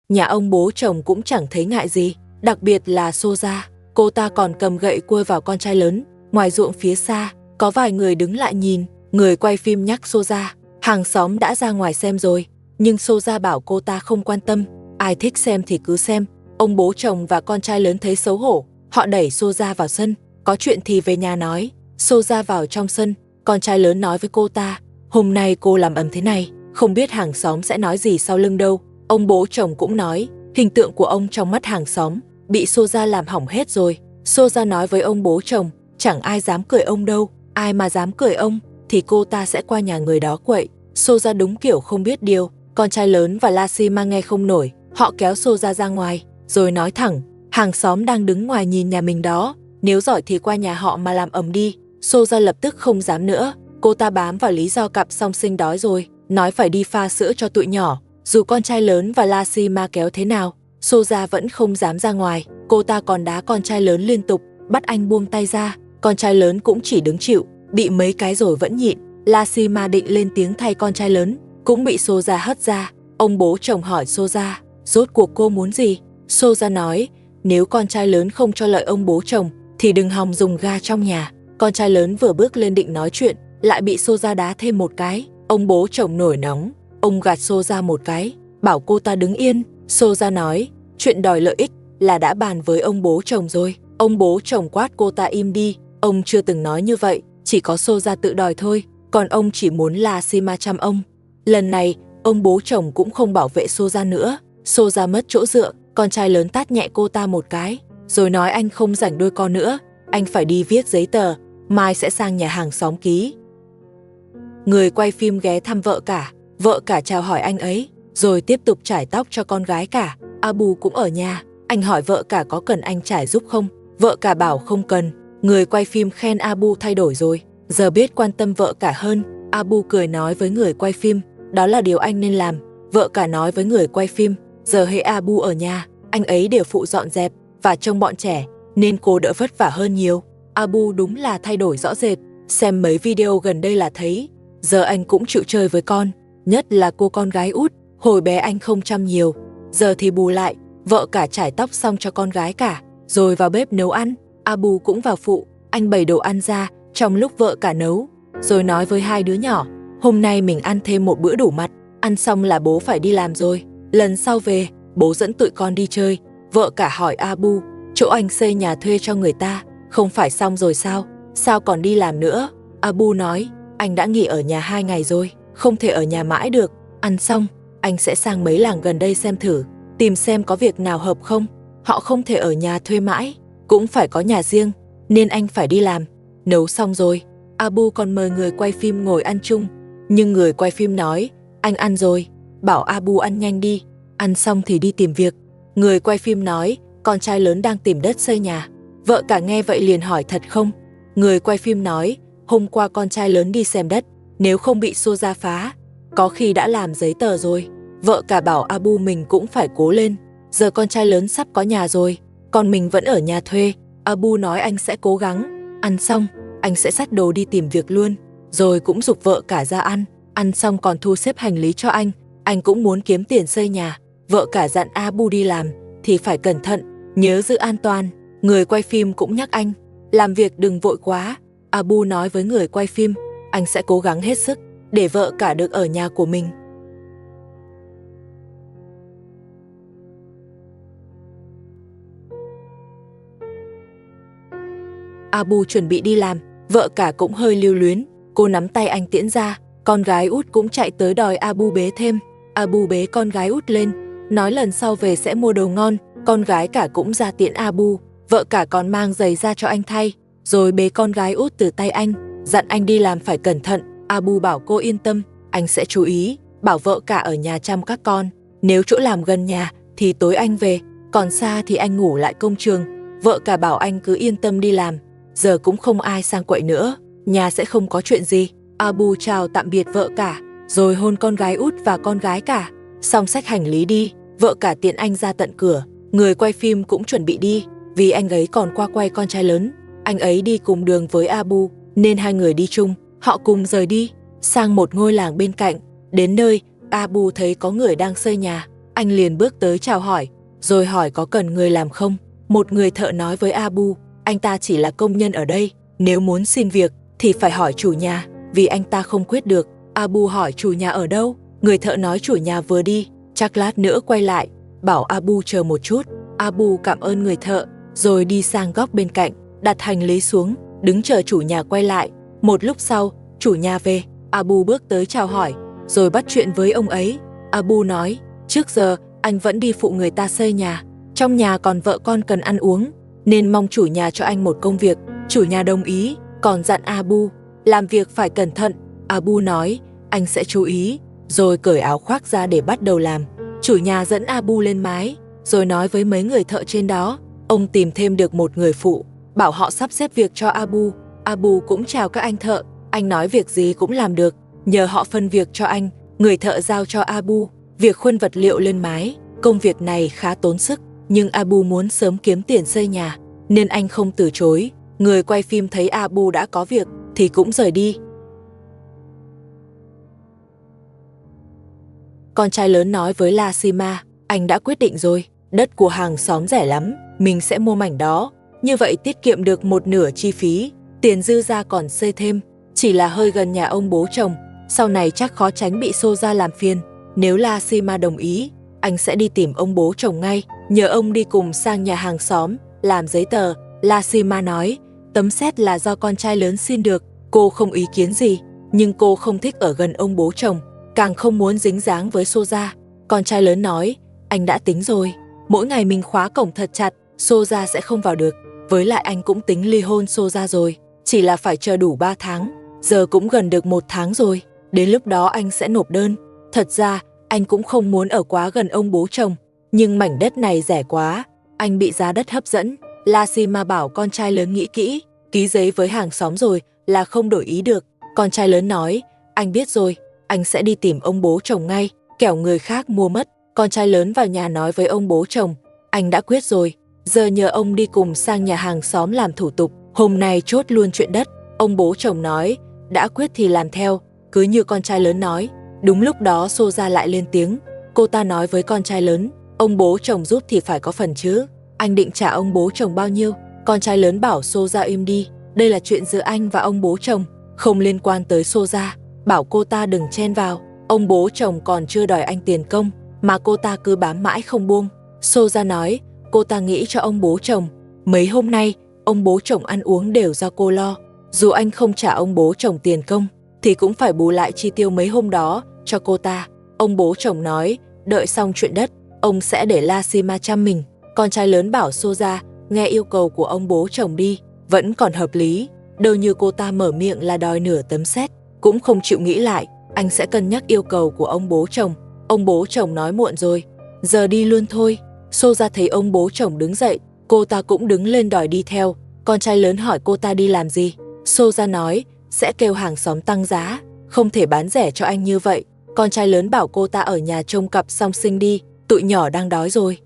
Nhà ông bố chồng cũng chẳng thấy ngại gì, đặc biệt là Soja. Cô ta còn cầm gậy cua vào con trai lớn. Ngoài ruộng phía xa, có vài người đứng lại nhìn. Người quay phim nhắc Soja, hàng xóm đã ra ngoài xem rồi. Nhưng Soja bảo cô ta không quan tâm, ai thích xem thì cứ xem. Ông bố chồng và con trai lớn thấy xấu hổ, họ đẩy Soja vào sân. Có chuyện thì về nhà nói. Soja vào trong sân, con trai lớn nói với cô ta, hôm nay cô làm ầm thế này, không biết hàng xóm sẽ nói gì sau lưng đâu. Ông bố chồng cũng nói, hình tượng của ông trong mắt hàng xóm bị Soja làm hỏng hết rồi. Soja nói với ông bố chồng, chẳng ai dám cười ông đâu, ai mà dám cười ông thì cô ta sẽ qua nhà người đó quậy. Soja đúng kiểu không biết điều. Con trai lớn và Lashima nghe không nổi, họ kéo Soja ra ngoài, rồi nói thẳng, hàng xóm đang đứng ngoài nhìn nhà mình đó, nếu giỏi thì qua nhà họ mà làm ầm đi. Soja lập tức không dám nữa, cô ta bám vào lý do cặp song sinh đói rồi, nói phải đi pha sữa cho tụi nhỏ. Dù con trai lớn và Lashima kéo thế nào, Soja vẫn không dám ra ngoài. Cô ta còn đá con trai lớn liên tục, bắt anh buông tay ra. Con trai lớn cũng chỉ đứng chịu, bị mấy cái rồi vẫn nhịn. Lashima định lên tiếng thay con trai lớn, cũng bị Soja hất ra. Ông bố chồng hỏi Soja, rốt cuộc cô muốn gì? Soja nói, nếu con trai lớn không cho lợi ông bố chồng, thì đừng hòng dùng ga trong nhà. Con trai lớn vừa bước lên định nói chuyện, lại bị Soja đá thêm một cái. Ông bố chồng nổi nóng, ông gạt Soja một cái, bảo cô ta đứng yên. Soja nói, chuyện đòi lợi ích là đã bàn với ông bố chồng rồi. Ông bố chồng quát cô ta im đi. Ông chưa từng nói như vậy, chỉ có Soja tự đòi thôi, còn ông chỉ muốn Lashima chăm ông. Lần này, ông bố chồng cũng không bảo vệ Soja nữa. Soja mất chỗ dựa, con trai lớn tát nhẹ cô ta một cái, rồi nói anh không rảnh đôi con nữa, anh phải đi viết giấy tờ, mai sẽ sang nhà hàng xóm ký. Người quay phim ghé thăm vợ cả chào hỏi anh ấy, rồi tiếp tục chải tóc cho con gái cả. Abu cũng ở nhà, anh hỏi vợ cả có cần anh chải giúp không, vợ cả bảo không cần. Người quay phim khen Abu thay đổi rồi, giờ biết quan tâm vợ cả hơn. Abu cười nói với người quay phim, đó là điều anh nên làm. Vợ cả nói với người quay phim, giờ hễ Abu ở nhà, anh ấy đều phụ dọn dẹp và trông bọn trẻ, nên cô đỡ vất vả hơn nhiều. Abu đúng là thay đổi rõ rệt, xem mấy video gần đây là thấy, giờ anh cũng chịu chơi với con, nhất là cô con gái út, hồi bé anh không chăm nhiều, giờ thì bù lại. Vợ cả chải tóc xong cho con gái cả, rồi vào bếp nấu ăn. Abu cũng vào phụ, anh bày đồ ăn ra trong lúc vợ cả nấu, rồi nói với hai đứa nhỏ, hôm nay mình ăn thêm một bữa đủ mặt, ăn xong là bố phải đi làm rồi, lần sau về, bố dẫn tụi con đi chơi. Vợ cả hỏi Abu, chỗ anh xây nhà thuê cho người ta, không phải xong rồi sao, sao còn đi làm nữa? Abu nói, anh đã nghỉ ở nhà 2 ngày rồi, không thể ở nhà mãi được, ăn xong, anh sẽ sang mấy làng gần đây xem thử, tìm xem có việc nào hợp không, họ không thể ở nhà thuê mãi, cũng phải có nhà riêng, nên anh phải đi làm. Nấu xong rồi, Abu còn mời người quay phim ngồi ăn chung, nhưng người quay phim nói, anh ăn rồi, bảo Abu ăn nhanh đi, ăn xong thì đi tìm việc. Người quay phim nói, con trai lớn đang tìm đất xây nhà. Vợ cả nghe vậy liền hỏi thật không? Người quay phim nói, hôm qua con trai lớn đi xem đất, nếu không bị Soja phá, có khi đã làm giấy tờ rồi. Vợ cả bảo Abu mình cũng phải cố lên, giờ con trai lớn sắp có nhà rồi, còn mình vẫn ở nhà thuê. Abu nói anh sẽ cố gắng, ăn xong, anh sẽ xách đồ đi tìm việc luôn, rồi cũng giục vợ cả ra ăn xong còn thu xếp hành lý cho anh cũng muốn kiếm tiền xây nhà. Vợ cả dặn Abu đi làm thì phải cẩn thận, nhớ giữ an toàn. Người quay phim cũng nhắc anh, làm việc đừng vội quá. Abu nói với người quay phim, anh sẽ cố gắng hết sức để vợ cả được ở nhà của mình. Abu chuẩn bị đi làm, vợ cả cũng hơi lưu luyến, cô nắm tay anh tiễn ra, con gái út cũng chạy tới đòi Abu bế thêm. Abu bế con gái út lên, nói lần sau về sẽ mua đồ ngon. Con gái cả cũng ra tiễn Abu, vợ cả còn mang giày ra cho anh thay, rồi bế con gái út từ tay anh, dặn anh đi làm phải cẩn thận. Abu bảo cô yên tâm, anh sẽ chú ý, bảo vợ cả ở nhà chăm các con, nếu chỗ làm gần nhà thì tối anh về, còn xa thì anh ngủ lại công trường. Vợ cả bảo anh cứ yên tâm đi làm, giờ cũng không ai sang quậy nữa, nhà sẽ không có chuyện gì. Abu chào tạm biệt vợ cả, rồi hôn con gái út và con gái cả, xong xách hành lý đi. Vợ cả tiễn anh ra tận cửa. Người quay phim cũng chuẩn bị đi, vì anh ấy còn qua quay con trai lớn. Anh ấy đi cùng đường với Abu, nên hai người đi chung. Họ cùng rời đi, sang một ngôi làng bên cạnh. Đến nơi, Abu thấy có người đang xây nhà. Anh liền bước tới chào hỏi, rồi hỏi có cần người làm không. Một người thợ nói với Abu, anh ta chỉ là công nhân ở đây, nếu muốn xin việc thì phải hỏi chủ nhà, vì anh ta không quyết được. Abu hỏi chủ nhà ở đâu, người thợ nói chủ nhà vừa đi, chắc lát nữa quay lại, bảo Abu chờ một chút. Abu cảm ơn người thợ, rồi đi sang góc bên cạnh, đặt hành lý xuống, đứng chờ chủ nhà quay lại. Một lúc sau, chủ nhà về, Abu bước tới chào hỏi, rồi bắt chuyện với ông ấy. Abu nói, trước giờ anh vẫn đi phụ người ta xây nhà, trong nhà còn vợ con cần ăn uống, nên mong chủ nhà cho anh một công việc. Chủ nhà đồng ý, còn dặn Abu, làm việc phải cẩn thận. Abu nói, anh sẽ chú ý, rồi cởi áo khoác ra để bắt đầu làm. Chủ nhà dẫn Abu lên mái, rồi nói với mấy người thợ trên đó, ông tìm thêm được một người phụ, bảo họ sắp xếp việc cho Abu. Abu cũng chào các anh thợ, anh nói việc gì cũng làm được, nhờ họ phân việc cho anh. Người thợ giao cho Abu việc khuân vật liệu lên mái. Công việc này khá tốn sức, nhưng Abu muốn sớm kiếm tiền xây nhà, nên anh không từ chối. Người quay phim thấy Abu đã có việc thì cũng rời đi. Con trai lớn nói với Lasima, anh đã quyết định rồi, đất của hàng xóm rẻ lắm, mình sẽ mua mảnh đó, như vậy tiết kiệm được một nửa chi phí, tiền dư ra còn xây thêm, chỉ là hơi gần nhà ông bố chồng, sau này chắc khó tránh bị Soja làm phiền. Nếu Lasima đồng ý, anh sẽ đi tìm ông bố chồng ngay, nhờ ông đi cùng sang nhà hàng xóm, làm giấy tờ. Lasima nói, tấm séc là do con trai lớn xin được, cô không ý kiến gì, nhưng cô không thích ở gần ông bố chồng, càng không muốn dính dáng với Soja. Con trai lớn nói, anh đã tính rồi, mỗi ngày mình khóa cổng thật chặt, Soja sẽ không vào được. Với lại anh cũng tính ly hôn Soja rồi, chỉ là phải chờ đủ 3 tháng, giờ cũng gần được 1 tháng rồi, đến lúc đó anh sẽ nộp đơn. Thật ra, anh cũng không muốn ở quá gần ông bố chồng, nhưng mảnh đất này rẻ quá, anh bị giá đất hấp dẫn. Lasima bảo con trai lớn nghĩ kỹ, ký giấy với hàng xóm rồi là không đổi ý được. Con trai lớn nói, anh biết rồi, anh sẽ đi tìm ông bố chồng ngay, kẻo người khác mua mất. Con trai lớn vào nhà nói với ông bố chồng, anh đã quyết rồi, giờ nhờ ông đi cùng sang nhà hàng xóm làm thủ tục, hôm nay chốt luôn chuyện đất. Ông bố chồng nói, đã quyết thì làm theo, cứ như con trai lớn nói. Đúng lúc đó Soja lại lên tiếng, cô ta nói với con trai lớn, ông bố chồng giúp thì phải có phần chứ, anh định trả ông bố chồng bao nhiêu? Con trai lớn bảo Soja im đi, đây là chuyện giữa anh và ông bố chồng, không liên quan tới Soja, bảo cô ta đừng chen vào. Ông bố chồng còn chưa đòi anh tiền công, mà cô ta cứ bám mãi không buông. Soja nói, cô ta nghĩ cho ông bố chồng, mấy hôm nay ông bố chồng ăn uống đều do cô lo, dù anh không trả ông bố chồng tiền công thì cũng phải bù lại chi tiêu mấy hôm đó cho cô ta. Ông bố chồng nói, đợi xong chuyện đất, ông sẽ để Lasima chăm mình. Con trai lớn bảo Soja, nghe yêu cầu của ông bố chồng đi, vẫn còn hợp lý, đâu như cô ta mở miệng là đòi nửa tấm séc, cũng không chịu nghĩ lại, anh sẽ cân nhắc yêu cầu của ông bố chồng. Ông bố chồng nói muộn rồi, giờ đi luôn thôi. Soja thấy ông bố chồng đứng dậy, cô ta cũng đứng lên đòi đi theo. Con trai lớn hỏi cô ta đi làm gì. Soja nói, sẽ kêu hàng xóm tăng giá, không thể bán rẻ cho anh như vậy. Con trai lớn bảo cô ta ở nhà trông cặp song sinh đi, tụi nhỏ đang đói rồi.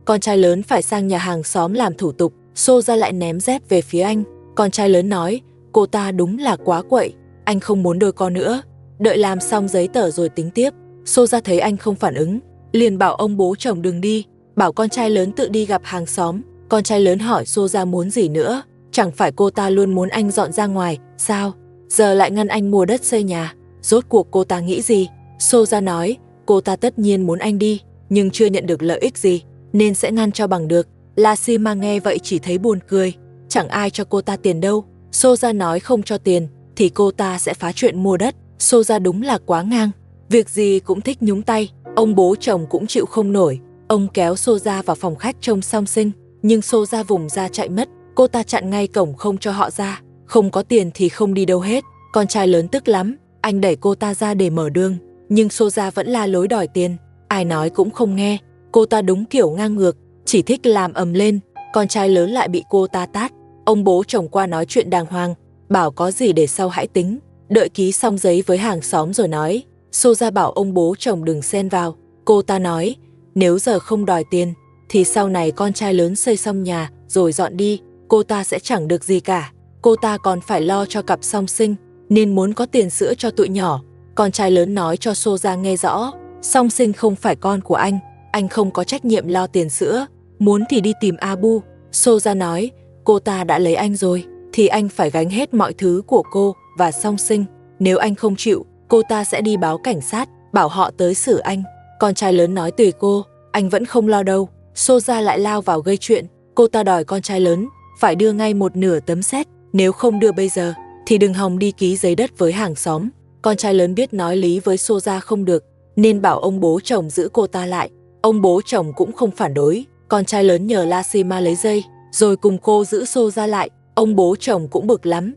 Con trai lớn phải sang nhà hàng xóm làm thủ tục, Soja lại ném dép về phía anh. Con trai lớn nói, cô ta đúng là quá quậy, anh không muốn đôi co nữa, đợi làm xong giấy tờ rồi tính tiếp. Soja thấy anh không phản ứng, liền bảo ông bố chồng đừng đi, bảo con trai lớn tự đi gặp hàng xóm. Con trai lớn hỏi Soja muốn gì nữa, chẳng phải cô ta luôn muốn anh dọn ra ngoài, sao? Giờ lại ngăn anh mua đất xây nhà, rốt cuộc cô ta nghĩ gì? Soja nói, cô ta tất nhiên muốn anh đi, nhưng chưa nhận được lợi ích gì, nên sẽ ngăn cho bằng được. Lasima nghe vậy chỉ thấy buồn cười, chẳng ai cho cô ta tiền đâu. Soja nói không cho tiền, thì cô ta sẽ phá chuyện mua đất. Soja đúng là quá ngang, việc gì cũng thích nhúng tay. Ông bố chồng cũng chịu không nổi, ông kéo Soja vào phòng khách trông song sinh, nhưng Soja vùng ra chạy mất. Cô ta chặn ngay cổng không cho họ ra, không có tiền thì không đi đâu hết. Con trai lớn tức lắm, anh đẩy cô ta ra để mở đường, nhưng Soja vẫn la lối đòi tiền, ai nói cũng không nghe. Cô ta đúng kiểu ngang ngược, chỉ thích làm ầm lên. Con trai lớn lại bị cô ta tát. Ông bố chồng qua nói chuyện đàng hoàng, bảo có gì để sau hãy tính, đợi ký xong giấy với hàng xóm rồi nói. Soja bảo ông bố chồng đừng xen vào. Cô ta nói, nếu giờ không đòi tiền thì sau này con trai lớn xây xong nhà rồi dọn đi, cô ta sẽ chẳng được gì cả. Cô ta còn phải lo cho cặp song sinh, nên muốn có tiền sữa cho tụi nhỏ. Con trai lớn nói cho Soja nghe rõ, Song Sinh không phải con của anh không có trách nhiệm lo tiền sữa, muốn thì đi tìm Abu. Soja nói, cô ta đã lấy anh rồi, thì anh phải gánh hết mọi thứ của cô và Song Sinh. Nếu anh không chịu, cô ta sẽ đi báo cảnh sát, bảo họ tới xử anh. Con trai lớn nói tùy cô, anh vẫn không lo đâu. Soja lại lao vào gây chuyện, cô ta đòi con trai lớn phải đưa ngay một nửa tấm séc, nếu không đưa bây giờ thì đừng hòng đi ký giấy đất với hàng xóm. Con trai lớn biết nói lý với Soja không được, nên bảo ông bố chồng giữ cô ta lại. Ông bố chồng cũng không phản đối, con trai lớn nhờ Lasima lấy dây, rồi cùng cô giữ Soja lại. Ông bố chồng cũng bực lắm.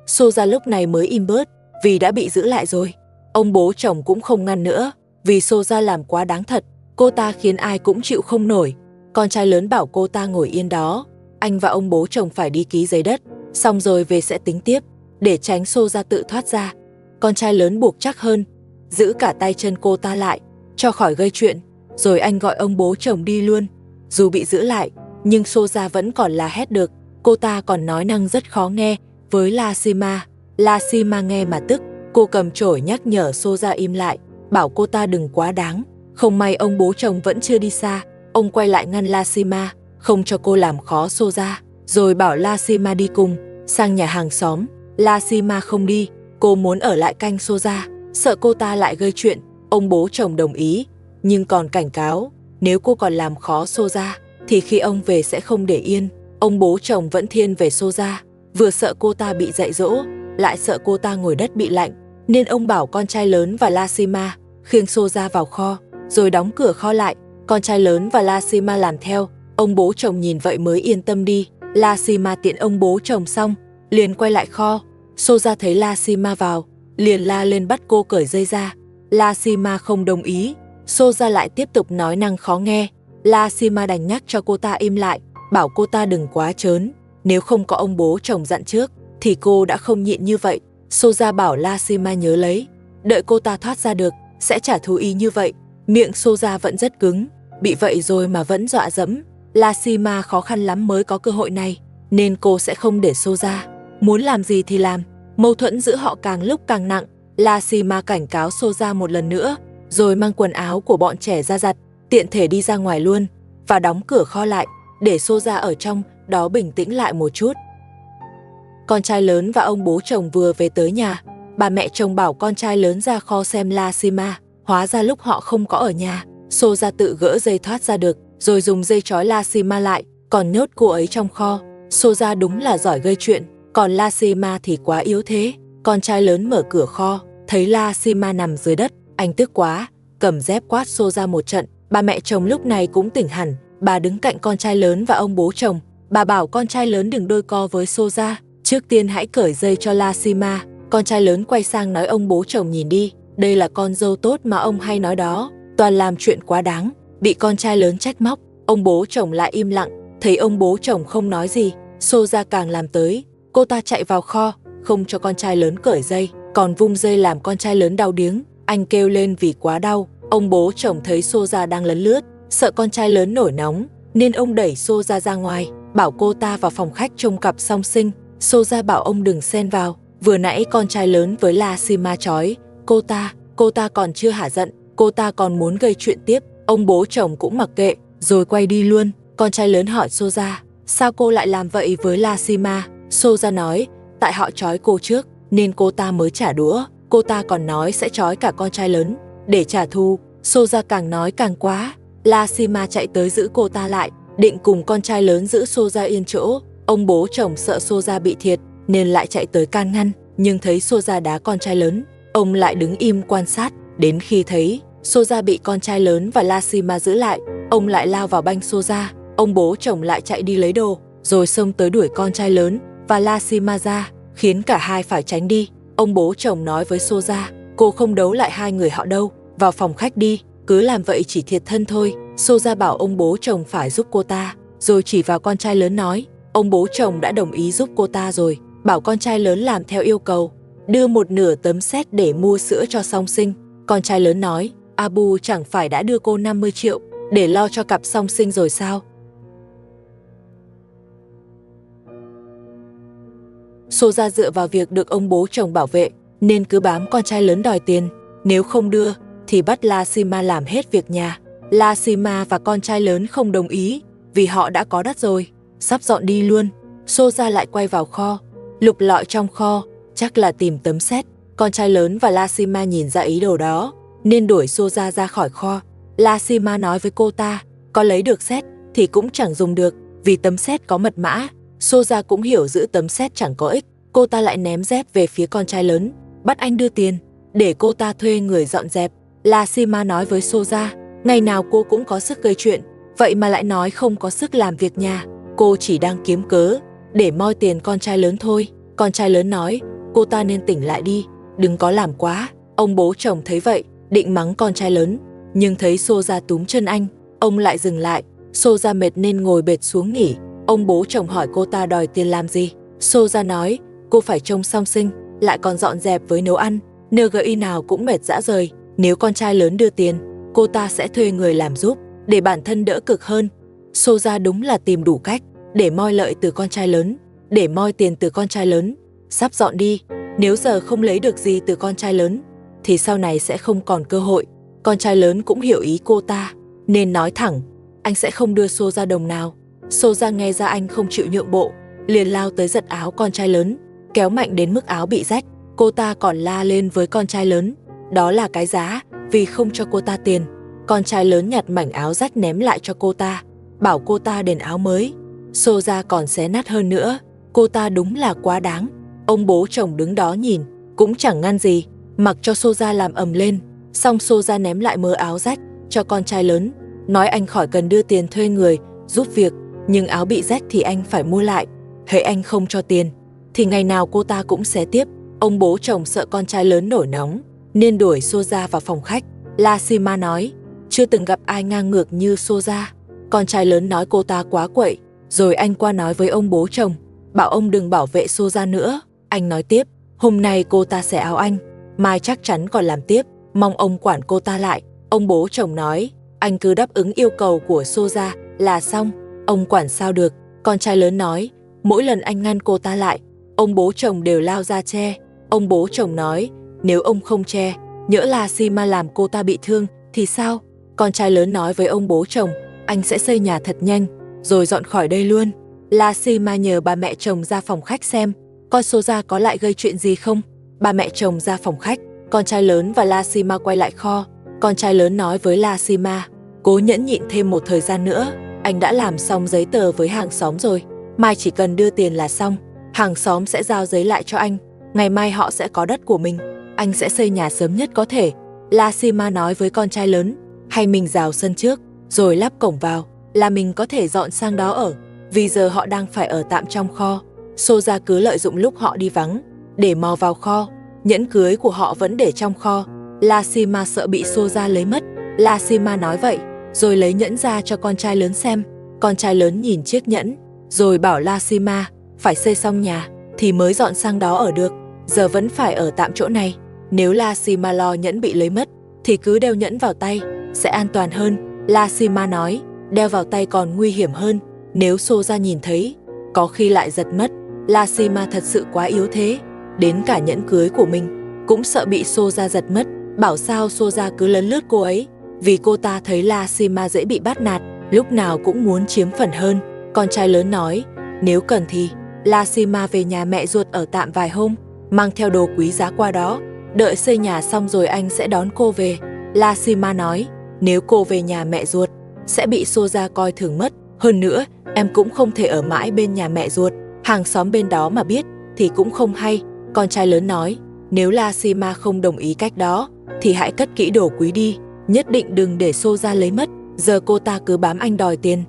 Soja lúc này mới im bớt, vì đã bị giữ lại rồi. Ông bố chồng cũng không ngăn nữa, vì Soja làm quá đáng thật, cô ta khiến ai cũng chịu không nổi. Con trai lớn bảo cô ta ngồi yên đó, anh và ông bố chồng phải đi ký giấy đất, xong rồi về sẽ tính tiếp, để tránh Soja tự thoát ra. Con trai lớn buộc chắc hơn, giữ cả tay chân cô ta lại, cho khỏi gây chuyện, rồi anh gọi ông bố chồng đi luôn. Dù bị giữ lại, nhưng Soja vẫn còn la hét được, cô ta còn nói năng rất khó nghe với Lasima. Lasima nghe mà tức, cô cầm chổi nhắc nhở Soja im lại, bảo cô ta đừng quá đáng. Không may ông bố chồng vẫn chưa đi xa, ông quay lại ngăn Lasima, không cho cô làm khó Soja, rồi bảo Lasima đi cùng sang nhà hàng xóm. Lasima không đi, cô muốn ở lại canh Soja, sợ cô ta lại gây chuyện. Ông bố chồng đồng ý, nhưng còn cảnh cáo, nếu cô còn làm khó Soja, thì khi ông về sẽ không để yên. Ông bố chồng vẫn thiên về Soja, vừa sợ cô ta bị dạy dỗ, lại sợ cô ta ngồi đất bị lạnh, nên ông bảo con trai lớn và Lasima khiêng Soja vào kho, rồi đóng cửa kho lại. Con trai lớn và Lasima làm theo, ông bố chồng nhìn vậy mới yên tâm đi. Lasima tiện ông bố chồng xong, liền quay lại kho. Soja thấy Lasima vào, liền la lên bắt cô cởi dây ra. Lasima không đồng ý, Soja lại tiếp tục nói năng khó nghe. Lasima đành nhắc cho cô ta im lại, bảo cô ta đừng quá trớn, nếu không có ông bố chồng dặn trước, thì cô đã không nhịn như vậy. Soja bảo Lasima nhớ lấy, đợi cô ta thoát ra được, sẽ trả thù y như vậy. Miệng Soja vẫn rất cứng, bị vậy rồi mà vẫn dọa dẫm. Lasima khó khăn lắm mới có cơ hội này, nên cô sẽ không để Soja muốn làm gì thì làm. Mâu thuẫn giữa họ càng lúc càng nặng. Lasima cảnh cáo Soja một lần nữa, rồi mang quần áo của bọn trẻ ra giặt, tiện thể đi ra ngoài luôn, và đóng cửa kho lại, để Soja ở trong đó bình tĩnh lại một chút. Con trai lớn và ông bố chồng vừa về tới nhà, bà mẹ chồng bảo con trai lớn ra kho xem Lasima. Hóa ra lúc họ không có ở nhà, Soja tự gỡ dây thoát ra được, rồi dùng dây trói Lasima lại, còn nhốt cô ấy trong kho. Soja đúng là giỏi gây chuyện, còn Lasima thì quá yếu thế. Con trai lớn mở cửa kho, thấy Lasima nằm dưới đất, anh tức quá, cầm dép quát Soja một trận. Bà mẹ chồng lúc này cũng tỉnh hẳn, bà đứng cạnh con trai lớn và ông bố chồng. Bà bảo con trai lớn đừng đôi co với Soja, trước tiên hãy cởi dây cho Lasima. Con trai lớn quay sang nói ông bố chồng nhìn đi, đây là con dâu tốt mà ông hay nói đó, toàn làm chuyện quá đáng. Bị con trai lớn trách móc, ông bố chồng lại im lặng. Thấy ông bố chồng không nói gì, Soja càng làm tới. Cô ta chạy vào kho, không cho con trai lớn cởi dây, còn vung dây làm con trai lớn đau điếng. Anh kêu lên vì quá đau. Ông bố chồng thấy Soja đang lấn lướt, sợ con trai lớn nổi nóng, nên ông đẩy Soja ra ngoài, bảo cô ta vào phòng khách trông cặp song sinh. Soja bảo ông đừng xen vào, vừa nãy con trai lớn với Lasima trói cô ta còn chưa hả giận, cô ta còn muốn gây chuyện tiếp. Ông bố chồng cũng mặc kệ, rồi quay đi luôn. Con trai lớn hỏi Soja, sao cô lại làm vậy với Lasima? Soja nói, tại họ trói cô trước, nên cô ta mới trả đũa. Cô ta còn nói sẽ trói cả con trai lớn để trả thù. Soja càng nói càng quá. Lasima chạy tới giữ cô ta lại, định cùng con trai lớn giữ Soja yên chỗ. Ông bố chồng sợ Soja bị thiệt, nên lại chạy tới can ngăn, nhưng thấy Soja đá con trai lớn, ông lại đứng im quan sát. Đến khi thấy Soja bị con trai lớn và Lasima giữ lại, ông lại lao vào banh Soja. Ông bố chồng lại chạy đi lấy đồ, rồi xông tới đuổi con trai lớn và Lasima ra, khiến cả hai phải tránh đi. Ông bố chồng nói với Soja, cô không đấu lại hai người họ đâu, vào phòng khách đi, cứ làm vậy chỉ thiệt thân thôi. Soja bảo ông bố chồng phải giúp cô ta, rồi chỉ vào con trai lớn nói, ông bố chồng đã đồng ý giúp cô ta rồi, bảo con trai lớn làm theo yêu cầu, đưa một nửa tấm séc để mua sữa cho song sinh. Con trai lớn nói, Abu chẳng phải đã đưa cô 50 triệu để lo cho cặp song sinh rồi sao? Soja dựa vào việc được ông bố chồng bảo vệ, nên cứ bám con trai lớn đòi tiền. Nếu không đưa, thì bắt La Sima làm hết việc nhà. La Sima và con trai lớn không đồng ý, vì họ đã có đất rồi, sắp dọn đi luôn. Soja lại quay vào kho, lục lọi trong kho, chắc là tìm tấm sét. Con trai lớn và La Sima nhìn ra ý đồ đó, nên đuổi Soja ra khỏi kho. La Sima nói với cô ta, có lấy được sét thì cũng chẳng dùng được, vì tấm sét có mật mã. Soja cũng hiểu giữ tấm sét chẳng có ích. Cô ta lại ném dép về phía con trai lớn, bắt anh đưa tiền, để cô ta thuê người dọn dẹp. La Sima nói với Soja, ngày nào cô cũng có sức gây chuyện, vậy mà lại nói không có sức làm việc nhà. Cô chỉ đang kiếm cớ để moi tiền con trai lớn thôi. Con trai lớn nói, cô ta nên tỉnh lại đi, đừng có làm quá. Ông bố chồng thấy vậy, định mắng con trai lớn, nhưng thấy Soja túm chân anh, ông lại dừng lại. Soja mệt nên ngồi bệt xuống nghỉ. Ông bố chồng hỏi cô ta đòi tiền làm gì. Soja nói, cô phải trông song sinh, lại còn dọn dẹp với nấu ăn, NGI nào cũng mệt rã rời. Nếu con trai lớn đưa tiền, cô ta sẽ thuê người làm giúp, để bản thân đỡ cực hơn. Soja đúng là tìm đủ cách để moi lợi từ con trai lớn, để moi tiền từ con trai lớn. Sắp dọn đi, nếu giờ không lấy được gì từ con trai lớn, thì sau này sẽ không còn cơ hội. Con trai lớn cũng hiểu ý cô ta, nên nói thẳng, anh sẽ không đưa Soja đồng nào. Soja nghe ra anh không chịu nhượng bộ, liền lao tới giật áo con trai lớn, kéo mạnh đến mức áo bị rách. Cô ta còn la lên với con trai lớn, đó là cái giá vì không cho cô ta tiền. Con trai lớn nhặt mảnh áo rách ném lại cho cô ta, bảo cô ta đền áo mới. Soja còn xé nát hơn nữa, cô ta đúng là quá đáng. Ông bố chồng đứng đó nhìn, cũng chẳng ngăn gì, mặc cho Soja làm ầm lên. Xong Soja ném lại mớ áo rách cho con trai lớn, nói anh khỏi cần đưa tiền thuê người giúp việc, nhưng áo bị rách thì anh phải mua lại. Hễ anh không cho tiền, thì ngày nào cô ta cũng xé tiếp. Ông bố chồng sợ con trai lớn nổi nóng, nên đuổi Soja vào phòng khách. La Sima nói, chưa từng gặp ai ngang ngược như Soja. Con trai lớn nói cô ta quá quậy, rồi anh qua nói với ông bố chồng, bảo ông đừng bảo vệ Soja nữa. Anh nói tiếp, hôm nay cô ta xẻ áo anh, mai chắc chắn còn làm tiếp, mong ông quản cô ta lại. Ông bố chồng nói, anh cứ đáp ứng yêu cầu của Soja là xong, ông quản sao được. Con trai lớn nói, mỗi lần anh ngăn cô ta lại, ông bố chồng đều lao ra che. Ông bố chồng nói, nếu ông không che, nhỡ La Sima làm cô ta bị thương thì sao? Con trai lớn nói với ông bố chồng, anh sẽ xây nhà thật nhanh, rồi dọn khỏi đây luôn. La Sima nhờ bà mẹ chồng ra phòng khách xem, coi Soja có lại gây chuyện gì không. Bà mẹ chồng ra phòng khách, con trai lớn và La Sima quay lại kho. Con trai lớn nói với La Sima, cố nhẫn nhịn thêm một thời gian nữa, anh đã làm xong giấy tờ với hàng xóm rồi, mai chỉ cần đưa tiền là xong, hàng xóm sẽ giao giấy lại cho anh, ngày mai họ sẽ có đất của mình, anh sẽ xây nhà sớm nhất có thể. La Sima nói với con trai lớn, hay mình rào sân trước, rồi lắp cổng vào, là mình có thể dọn sang đó ở, vì giờ họ đang phải ở tạm trong kho. Soja cứ lợi dụng lúc họ đi vắng, để mò vào kho, nhẫn cưới của họ vẫn để trong kho. La Sima sợ bị Soja lấy mất. La Sima nói vậy, rồi lấy nhẫn ra cho con trai lớn xem. Con trai lớn nhìn chiếc nhẫn, rồi bảo La Sima, phải xây xong nhà, thì mới dọn sang đó ở được, giờ vẫn phải ở tạm chỗ này. Nếu La Sima lo nhẫn bị lấy mất, thì cứ đeo nhẫn vào tay, sẽ an toàn hơn. La Sima nói, đeo vào tay còn nguy hiểm hơn, nếu Soja nhìn thấy, có khi lại giật mất. La Sima thật sự quá yếu thế, đến cả nhẫn cưới của mình cũng sợ bị Soja giật mất. Bảo sao Soja cứ lấn lướt cô ấy, vì cô ta thấy La Sima dễ bị bắt nạt, lúc nào cũng muốn chiếm phần hơn. Con trai lớn nói, nếu cần thì La Sima về nhà mẹ ruột ở tạm vài hôm, mang theo đồ quý giá qua đó, đợi xây nhà xong rồi anh sẽ đón cô về. La Sima nói, nếu cô về nhà mẹ ruột, sẽ bị Soja coi thường mất. Hơn nữa, em cũng không thể ở mãi bên nhà mẹ ruột, hàng xóm bên đó mà biết thì cũng không hay. Con trai lớn nói, nếu La Sima không đồng ý cách đó, thì hãy cất kỹ đồ quý đi, nhất định đừng để Soja lấy mất, giờ cô ta cứ bám anh đòi tiền.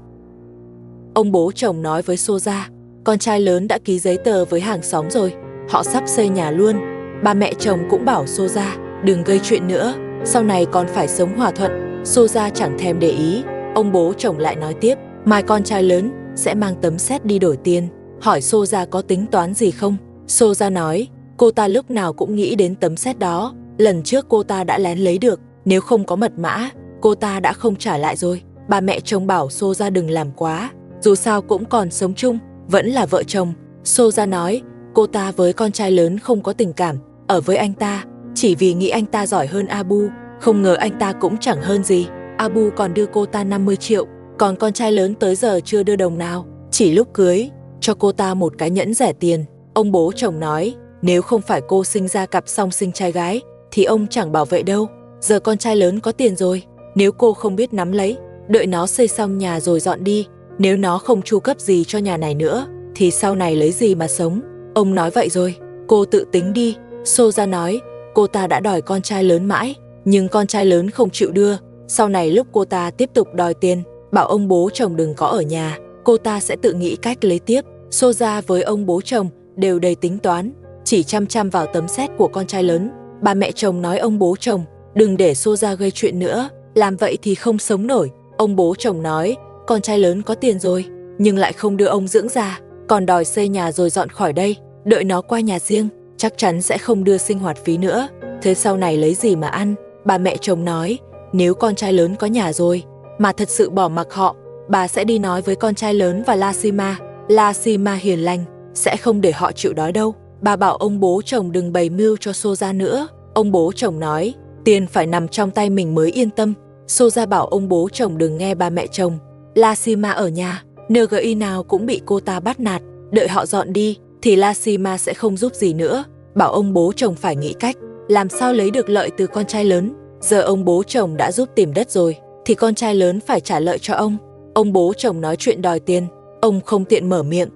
Ông bố chồng nói với Soja, con trai lớn đã ký giấy tờ với hàng xóm rồi, họ sắp xây nhà luôn. Ba mẹ chồng cũng bảo Soja, đừng gây chuyện nữa, sau này còn phải sống hòa thuận. Soja chẳng thèm để ý. Ông bố chồng lại nói tiếp, mai con trai lớn sẽ mang tấm sét đi đổi tiền, hỏi Soja có tính toán gì không. Soja nói, cô ta lúc nào cũng nghĩ đến tấm sét đó, lần trước cô ta đã lén lấy được, nếu không có mật mã, cô ta đã không trả lại rồi. Bà mẹ chồng bảo Soja đừng làm quá, dù sao cũng còn sống chung, vẫn là vợ chồng. Soja nói, cô ta với con trai lớn không có tình cảm, ở với anh ta chỉ vì nghĩ anh ta giỏi hơn Abu. không ngờ anh ta cũng chẳng hơn gì. Abu còn đưa cô ta 50 triệu, còn con trai lớn tới giờ chưa đưa đồng nào. Chỉ lúc cưới, cho cô ta một cái nhẫn rẻ tiền. Ông bố chồng nói, nếu không phải cô sinh ra cặp song sinh trai gái, thì ông chẳng bảo vệ đâu. Giờ con trai lớn có tiền rồi, nếu cô không biết nắm lấy, đợi nó xây xong nhà rồi dọn đi. Nếu nó không chu cấp gì cho nhà này nữa, thì sau này lấy gì mà sống. Ông nói vậy rồi, cô tự tính đi. Soja nói, cô ta đã đòi con trai lớn mãi, nhưng con trai lớn không chịu đưa. Sau này lúc cô ta tiếp tục đòi tiền, bảo ông bố chồng đừng có ở nhà, cô ta sẽ tự nghĩ cách lấy tiếp. Soja với ông bố chồng đều đầy tính toán, chỉ chăm chăm vào tấm séc của con trai lớn. Ba mẹ chồng nói ông bố chồng, đừng để Soja gây chuyện nữa, làm vậy thì không sống nổi. Ông bố chồng nói, con trai lớn có tiền rồi, nhưng lại không đưa ông dưỡng già, còn đòi xây nhà rồi dọn khỏi đây, đợi nó qua nhà riêng, chắc chắn sẽ không đưa sinh hoạt phí nữa. Thế sau này lấy gì mà ăn? Bà mẹ chồng nói, nếu con trai lớn có nhà rồi, mà thật sự bỏ mặc họ, bà sẽ đi nói với con trai lớn và Lasima. Lasima hiền lành, sẽ không để họ chịu đói đâu. Bà bảo ông bố chồng đừng bày mưu cho Soja nữa. Ông bố chồng nói, tiền phải nằm trong tay mình mới yên tâm. Soja bảo ông bố chồng đừng nghe bà mẹ chồng. Lasima ở nhà, NGI nào cũng bị cô ta bắt nạt, đợi họ dọn đi, thì Lasima sẽ không giúp gì nữa. Bảo ông bố chồng phải nghĩ cách, làm sao lấy được lợi từ con trai lớn. Giờ ông bố chồng đã giúp tìm đất rồi, thì con trai lớn phải trả lợi cho ông. Ông bố chồng nói chuyện đòi tiền, ông không tiện mở miệng.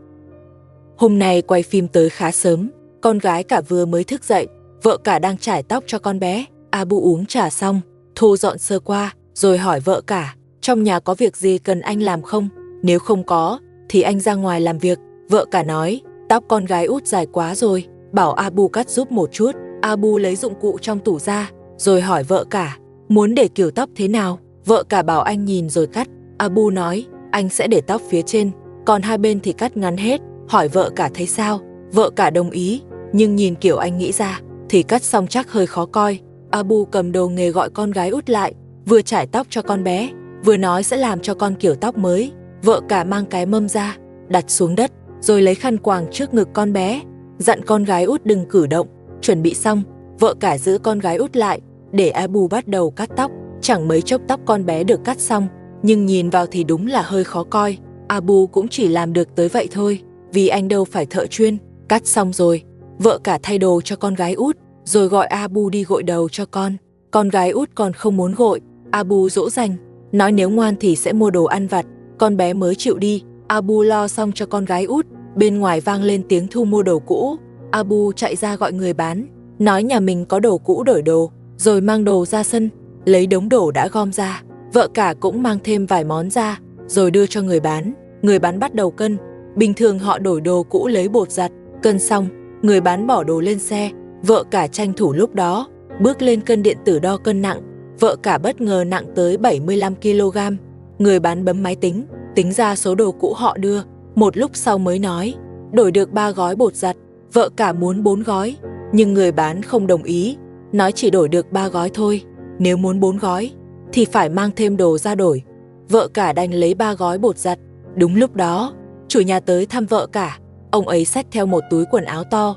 Hôm nay quay phim tới khá sớm, con gái cả vừa mới thức dậy, vợ cả đang chải tóc cho con bé. Abu uống trà xong, thu dọn sơ qua, rồi hỏi vợ cả, trong nhà có việc gì cần anh làm không? Nếu không có, thì anh ra ngoài làm việc. Vợ cả nói, tóc con gái út dài quá rồi, bảo Abu cắt giúp một chút. Abu lấy dụng cụ trong tủ ra, rồi hỏi vợ cả, muốn để kiểu tóc thế nào? Vợ cả bảo anh nhìn rồi cắt. Abu nói, anh sẽ để tóc phía trên, còn hai bên thì cắt ngắn hết. Hỏi vợ cả thấy sao? Vợ cả đồng ý, nhưng nhìn kiểu anh nghĩ ra, thì cắt xong chắc hơi khó coi. Abu cầm đồ nghề gọi con gái út lại, vừa chải tóc cho con bé, vừa nói sẽ làm cho con kiểu tóc mới. Vợ cả mang cái mâm ra, đặt xuống đất, rồi lấy khăn quàng trước ngực con bé, dặn con gái út đừng cử động. Chuẩn bị xong, vợ cả giữ con gái út lại, để Abu bắt đầu cắt tóc. Chẳng mấy chốc tóc con bé được cắt xong, nhưng nhìn vào thì đúng là hơi khó coi. Abu cũng chỉ làm được tới vậy thôi, vì anh đâu phải thợ chuyên. Cắt xong rồi, vợ cả thay đồ cho con gái út, rồi gọi Abu đi gội đầu cho con. Con gái út còn không muốn gội, Abu dỗ dành, nói nếu ngoan thì sẽ mua đồ ăn vặt. Con bé mới chịu đi. Abu lo xong cho con gái út, bên ngoài vang lên tiếng thu mua đồ cũ. Abu chạy ra gọi người bán, nói nhà mình có đồ cũ đổi đồ, rồi mang đồ ra sân, lấy đống đồ đã gom ra. Vợ cả cũng mang thêm vài món ra, rồi đưa cho người bán. Người bán bắt đầu cân. Bình thường họ đổi đồ cũ lấy bột giặt, cân xong, người bán bỏ đồ lên xe. Vợ cả tranh thủ lúc đó, bước lên cân điện tử đo cân nặng. Vợ cả bất ngờ nặng tới 75 kg. Người bán bấm máy tính, tính ra số đồ cũ họ đưa. Một lúc sau mới nói, đổi được 3 gói bột giặt. Vợ cả muốn 4 gói, nhưng người bán không đồng ý, nói chỉ đổi được 3 gói thôi. Nếu muốn 4 gói, thì phải mang thêm đồ ra đổi. Vợ cả đành lấy 3 gói bột giặt. Đúng lúc đó, chủ nhà tới thăm vợ cả. Ông ấy xách theo một túi quần áo to.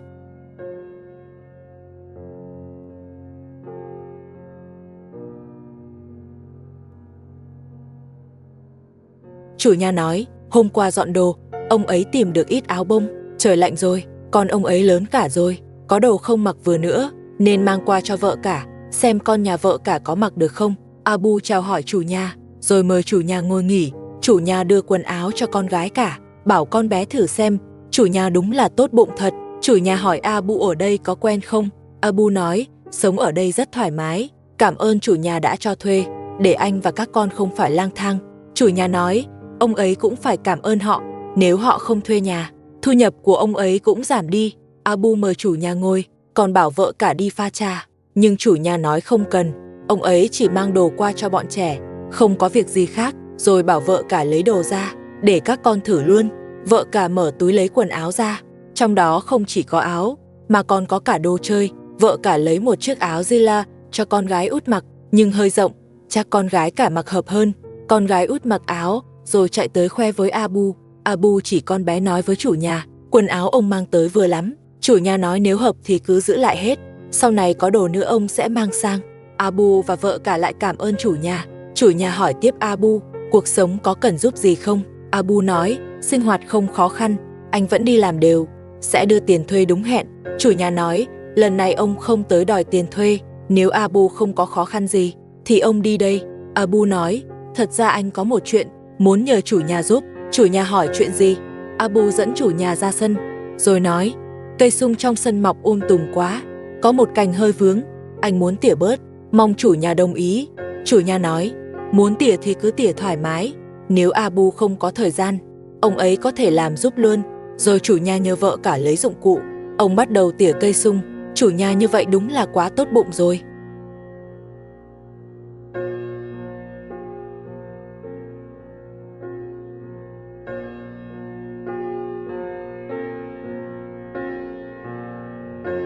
Chủ nhà nói, hôm qua dọn đồ, ông ấy tìm được ít áo bông. Trời lạnh rồi, con ông ấy lớn cả rồi, có đồ không mặc vừa nữa, nên mang qua cho vợ cả, xem con nhà vợ cả có mặc được không. Abu chào hỏi chủ nhà, rồi mời chủ nhà ngồi nghỉ. Chủ nhà đưa quần áo cho con gái cả, bảo con bé thử xem. Chủ nhà đúng là tốt bụng thật. Chủ nhà hỏi Abu ở đây có quen không. Abu nói, sống ở đây rất thoải mái, cảm ơn chủ nhà đã cho thuê, để anh và các con không phải lang thang. Chủ nhà nói, ông ấy cũng phải cảm ơn họ, nếu họ không thuê nhà, thu nhập của ông ấy cũng giảm đi. Abu mời chủ nhà ngồi, còn bảo vợ cả đi pha trà, nhưng chủ nhà nói không cần, ông ấy chỉ mang đồ qua cho bọn trẻ, không có việc gì khác, rồi bảo vợ cả lấy đồ ra, để các con thử luôn. Vợ cả mở túi lấy quần áo ra, trong đó không chỉ có áo, mà còn có cả đồ chơi. Vợ cả lấy một chiếc áo Zilla cho con gái út mặc, nhưng hơi rộng, chắc con gái cả mặc hợp hơn. Con gái út mặc áo, rồi chạy tới khoe với Abu. Abu chỉ con bé nói với chủ nhà, quần áo ông mang tới vừa lắm. Chủ nhà nói nếu hợp thì cứ giữ lại hết, sau này có đồ nữa ông sẽ mang sang. Abu và vợ cả lại cảm ơn chủ nhà. Chủ nhà hỏi tiếp Abu, cuộc sống có cần giúp gì không? Abu nói, sinh hoạt không khó khăn, anh vẫn đi làm đều, sẽ đưa tiền thuê đúng hẹn. Chủ nhà nói, lần này ông không tới đòi tiền thuê, nếu Abu không có khó khăn gì, thì ông đi đây. Abu nói, thật ra anh có một chuyện, muốn nhờ chủ nhà giúp. Chủ nhà hỏi chuyện gì? Abu dẫn chủ nhà ra sân, rồi nói, cây sung trong sân mọc tùm quá, có một cành hơi vướng, anh muốn tỉa bớt, mong chủ nhà đồng ý. Chủ nhà nói, muốn tỉa thì cứ tỉa thoải mái, nếu Abu không có thời gian, ông ấy có thể làm giúp luôn. Rồi chủ nhà nhờ vợ cả lấy dụng cụ, ông bắt đầu tỉa cây sung. Chủ nhà như vậy đúng là quá tốt bụng rồi.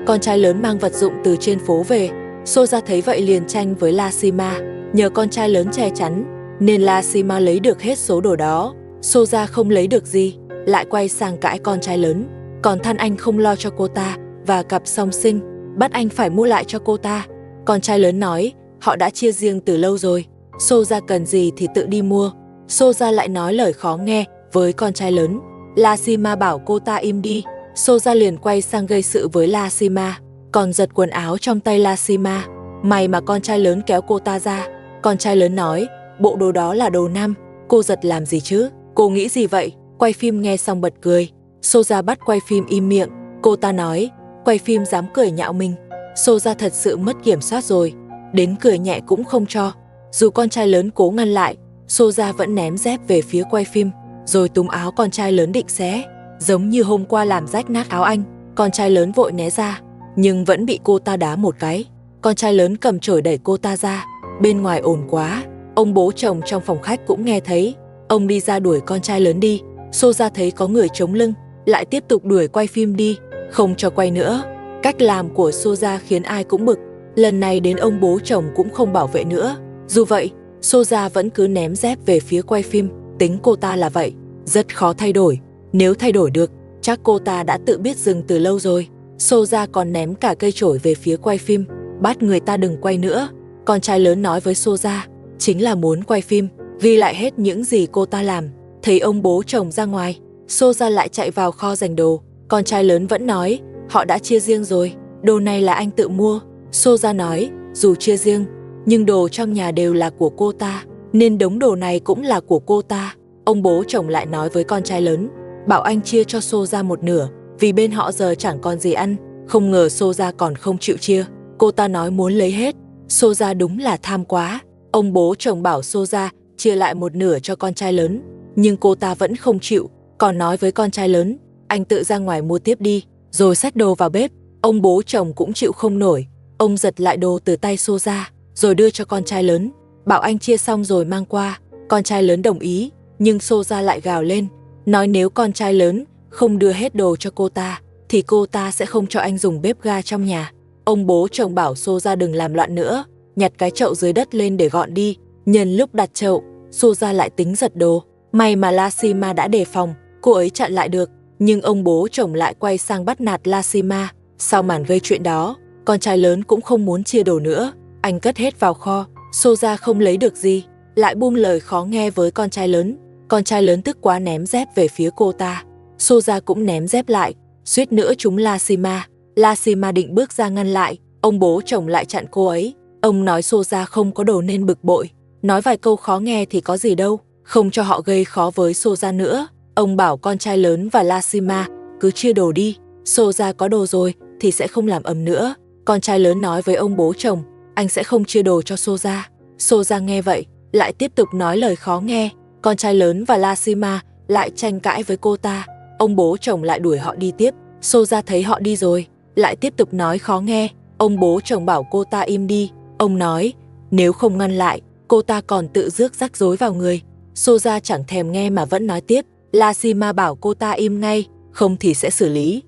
Con trai lớn mang vật dụng từ trên phố về, Soja thấy vậy liền tranh với Lashima. Nhờ con trai lớn che chắn, nên Lashima lấy được hết số đồ đó. Soja không lấy được gì, lại quay sang cãi con trai lớn. Còn than anh không lo cho cô ta và cặp song sinh, bắt anh phải mua lại cho cô ta. Con trai lớn nói, họ đã chia riêng từ lâu rồi, Soja cần gì thì tự đi mua. Soja lại nói lời khó nghe với con trai lớn. Lashima bảo cô ta im đi. Soja liền quay sang gây sự với Lashima, còn giật quần áo trong tay Lashima. May mà con trai lớn kéo cô ta ra. Con trai lớn nói, bộ đồ đó là đồ nam, cô giật làm gì chứ? Cô nghĩ gì vậy? Quay phim nghe xong bật cười. Soja bắt quay phim im miệng. Cô ta nói, quay phim dám cười nhạo mình. Soja thật sự mất kiểm soát rồi, đến cười nhẹ cũng không cho. Dù con trai lớn cố ngăn lại, Soja vẫn ném dép về phía quay phim, rồi túm áo con trai lớn định xé. Giống như hôm qua làm rách nát áo anh, con trai lớn vội né ra, nhưng vẫn bị cô ta đá một cái. Con trai lớn cầm chổi đẩy cô ta ra. Bên ngoài ồn quá, ông bố chồng trong phòng khách cũng nghe thấy. Ông đi ra đuổi con trai lớn đi. Soja thấy có người chống lưng, lại tiếp tục đuổi quay phim đi, không cho quay nữa. Cách làm của Soja khiến ai cũng bực. Lần này đến ông bố chồng cũng không bảo vệ nữa. Dù vậy, Soja vẫn cứ ném dép về phía quay phim. Tính cô ta là vậy, rất khó thay đổi. Nếu thay đổi được, chắc cô ta đã tự biết dừng từ lâu rồi. Soja còn ném cả cây chổi về phía quay phim, bắt người ta đừng quay nữa. Con trai lớn nói với Soja, chính là muốn quay phim, ghi lại hết những gì cô ta làm. Thấy ông bố chồng ra ngoài, Soja lại chạy vào kho giành đồ. Con trai lớn vẫn nói, họ đã chia riêng rồi, đồ này là anh tự mua. Soja nói, dù chia riêng, nhưng đồ trong nhà đều là của cô ta, nên đống đồ này cũng là của cô ta. Ông bố chồng lại nói với con trai lớn, bảo anh chia cho Soja một nửa, vì bên họ giờ chẳng còn gì ăn. Không ngờ Soja còn không chịu chia, cô ta nói muốn lấy hết. Soja đúng là tham quá. Ông bố chồng bảo Soja chia lại một nửa cho con trai lớn, nhưng cô ta vẫn không chịu, còn nói với con trai lớn, anh tự ra ngoài mua tiếp đi, rồi xách đồ vào bếp. Ông bố chồng cũng chịu không nổi, ông giật lại đồ từ tay Soja, rồi đưa cho con trai lớn, bảo anh chia xong rồi mang qua. Con trai lớn đồng ý, nhưng Soja lại gào lên, nói nếu con trai lớn không đưa hết đồ cho cô ta, thì cô ta sẽ không cho anh dùng bếp ga trong nhà. Ông bố chồng bảo Soja đừng làm loạn nữa, nhặt cái chậu dưới đất lên để gọn đi. Nhân lúc đặt chậu, Soja lại tính giật đồ. May mà Lashima đã đề phòng, cô ấy chặn lại được. Nhưng ông bố chồng lại quay sang bắt nạt Lashima. Sau màn gây chuyện đó, con trai lớn cũng không muốn chia đồ nữa. Anh cất hết vào kho. Soja không lấy được gì, lại buông lời khó nghe với con trai lớn. Con trai lớn tức quá ném dép về phía cô ta. Soja cũng ném dép lại, suýt nữa trúng Lashima. Lashima định bước ra ngăn lại, ông bố chồng lại chặn cô ấy. Ông nói Soja không có đồ nên bực bội, nói vài câu khó nghe thì có gì đâu, không cho họ gây khó với Soja nữa. Ông bảo con trai lớn và Lashima cứ chia đồ đi, Soja có đồ rồi thì sẽ không làm ầm nữa. Con trai lớn nói với ông bố chồng, anh sẽ không chia đồ cho Soja. Soja nghe vậy, lại tiếp tục nói lời khó nghe. Con trai lớn và Lashima lại tranh cãi với cô ta. Ông bố chồng lại đuổi họ đi tiếp. Soja thấy họ đi rồi, lại tiếp tục nói khó nghe. Ông bố chồng bảo cô ta im đi. Ông nói, nếu không ngăn lại, cô ta còn tự rước rắc rối vào người. Soja chẳng thèm nghe mà vẫn nói tiếp. Lashima bảo cô ta im ngay, không thì sẽ xử lý.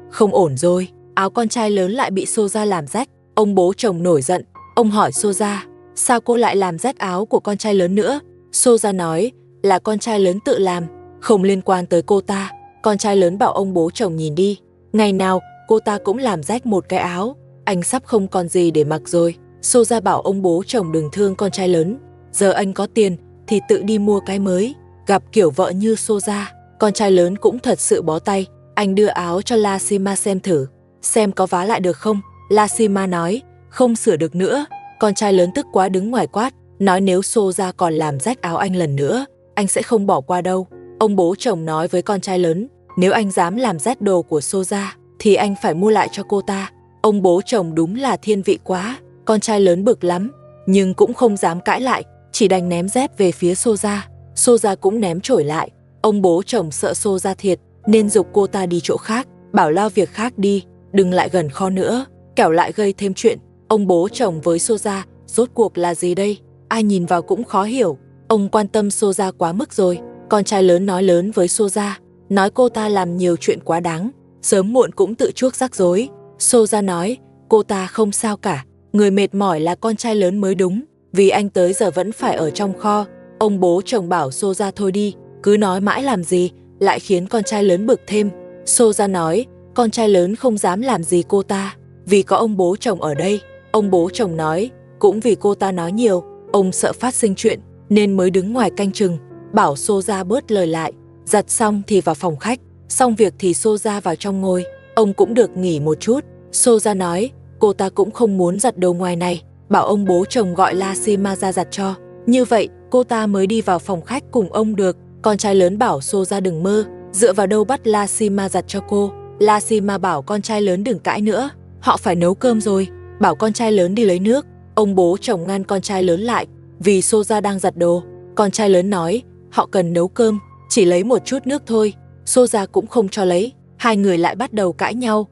Không ổn rồi, áo con trai lớn lại bị Soja làm rách. Ông bố chồng nổi giận. Ông hỏi Soja, sao cô lại làm rách áo của con trai lớn nữa? Soja nói, là con trai lớn tự làm, không liên quan tới cô ta. Con trai lớn bảo ông bố chồng nhìn đi, ngày nào cô ta cũng làm rách một cái áo. anh sắp không còn gì để mặc rồi. Soja bảo ông bố chồng đừng thương con trai lớn, giờ anh có tiền thì tự đi mua cái mới. Gặp kiểu vợ như Soja, con trai lớn cũng thật sự bó tay. Anh đưa áo cho Lashima xem thử, xem có vá lại được không. Lashima nói, không sửa được nữa. Con trai lớn tức quá đứng ngoài quát, nói nếu Soja còn làm rách áo anh lần nữa, anh sẽ không bỏ qua đâu. Ông bố chồng nói với con trai lớn, nếu anh dám làm rách đồ của Soja, thì anh phải mua lại cho cô ta. Ông bố chồng đúng là thiên vị quá. Con trai lớn bực lắm, nhưng cũng không dám cãi lại, chỉ đành ném dép về phía Soja. Soja cũng ném chổi lại. Ông bố chồng sợ Soja thiệt, nên giục cô ta đi chỗ khác, bảo lo việc khác đi, đừng lại gần kho nữa, kẻo lại gây thêm chuyện. Ông bố chồng với Soja, rốt cuộc là gì đây? Ai nhìn vào cũng khó hiểu. Ông quan tâm Soja quá mức rồi. Con trai lớn nói lớn với Soja, nói cô ta làm nhiều chuyện quá đáng, sớm muộn cũng tự chuốc rắc rối. Soja nói, cô ta không sao cả, người mệt mỏi là con trai lớn mới đúng, vì anh tới giờ vẫn phải ở trong kho. Ông bố chồng bảo Soja thôi đi, cứ nói mãi làm gì, lại khiến con trai lớn bực thêm. Soja nói, con trai lớn không dám làm gì cô ta, vì có ông bố chồng ở đây. Ông bố chồng nói, cũng vì cô ta nói nhiều, ông sợ phát sinh chuyện, nên mới đứng ngoài canh chừng, bảo Soja bớt lời lại. Giặt xong thì vào phòng khách, xong việc thì Soja vào trong ngồi, ông cũng được nghỉ một chút. Soja nói, cô ta cũng không muốn giặt đồ ngoài này, bảo ông bố chồng gọi Lashima ra giặt cho. Như vậy, cô ta mới đi vào phòng khách cùng ông được. Con trai lớn bảo Soja đừng mơ, dựa vào đâu bắt Lashima giặt cho cô. Lashima bảo con trai lớn đừng cãi nữa, họ phải nấu cơm rồi, bảo con trai lớn đi lấy nước. Ông bố chồng ngăn con trai lớn lại, vì Soja đang giặt đồ. Con trai lớn nói, họ cần nấu cơm, chỉ lấy một chút nước thôi. Soja cũng không cho lấy, hai người lại bắt đầu cãi nhau.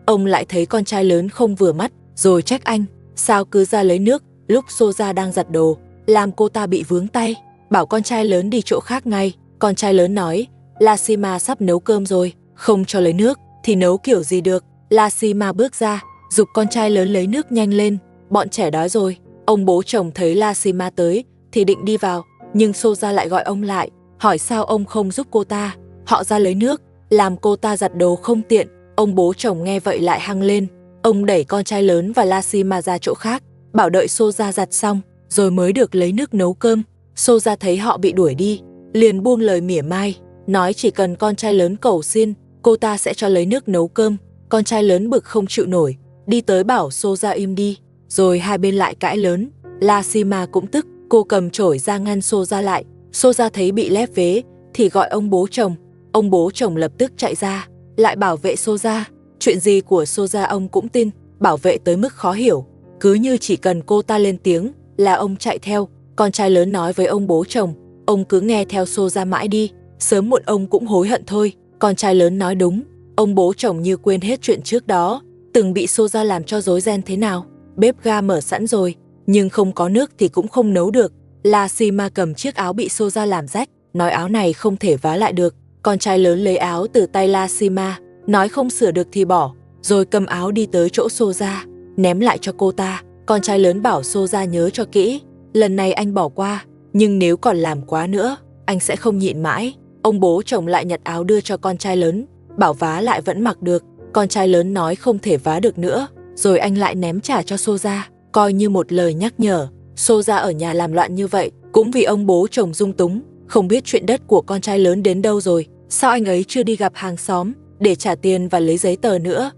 Ông lại thấy con trai lớn không vừa mắt, rồi trách anh, sao cứ ra lấy nước lúc Soja đang giặt đồ, làm cô ta bị vướng tay, bảo con trai lớn đi chỗ khác ngay. Con trai lớn nói, Lashima sắp nấu cơm rồi, không cho lấy nước thì nấu kiểu gì được. Lashima bước ra, giục con trai lớn lấy nước nhanh lên, bọn trẻ đói rồi. Ông bố chồng thấy Lashima tới thì định đi vào, nhưng Soja lại gọi ông lại, hỏi sao ông không giúp cô ta, họ ra lấy nước, làm cô ta giặt đồ không tiện. Ông bố chồng nghe vậy lại hăng lên, ông đẩy con trai lớn và Lashima ra chỗ khác, bảo đợi Soja giặt xong rồi mới được lấy nước nấu cơm. Soja thấy họ bị đuổi đi, liền buông lời mỉa mai, nói chỉ cần con trai lớn cầu xin, cô ta sẽ cho lấy nước nấu cơm. Con trai lớn bực không chịu nổi, đi tới bảo Soja im đi, rồi hai bên lại cãi lớn. Lashima cũng tức, cô cầm chổi ra ngăn Soja lại. Soja thấy bị lép vế thì gọi ông bố chồng. Ông bố chồng lập tức chạy ra, lại bảo vệ Soja. Chuyện gì của Soja ông cũng tin, bảo vệ tới mức khó hiểu, cứ như chỉ cần cô ta lên tiếng là ông chạy theo. Con trai lớn nói với ông bố chồng, ông cứ nghe theo Soja mãi đi, sớm muộn ông cũng hối hận thôi. Con trai lớn nói đúng. Ông bố chồng như quên hết chuyện trước đó, từng bị Soja làm cho rối ren thế nào. Bếp ga mở sẵn rồi, nhưng không có nước thì cũng không nấu được. Lashima cầm chiếc áo bị Soja làm rách, nói áo này không thể vá lại được. Con trai lớn lấy áo từ tay Lashima, nói không sửa được thì bỏ, rồi cầm áo đi tới chỗ Soja, ném lại cho cô ta. Con trai lớn bảo Soja nhớ cho kỹ, lần này anh bỏ qua, nhưng nếu còn làm quá nữa, anh sẽ không nhịn mãi. Ông bố chồng lại nhặt áo đưa cho con trai lớn, bảo vá lại vẫn mặc được. Con trai lớn nói không thể vá được nữa, rồi anh lại ném trả cho Soja, coi như một lời nhắc nhở. Soja ở nhà làm loạn như vậy, cũng vì ông bố chồng dung túng, không biết chuyện đất của con trai lớn đến đâu rồi. Sao anh ấy chưa đi gặp hàng xóm để trả tiền và lấy giấy tờ nữa?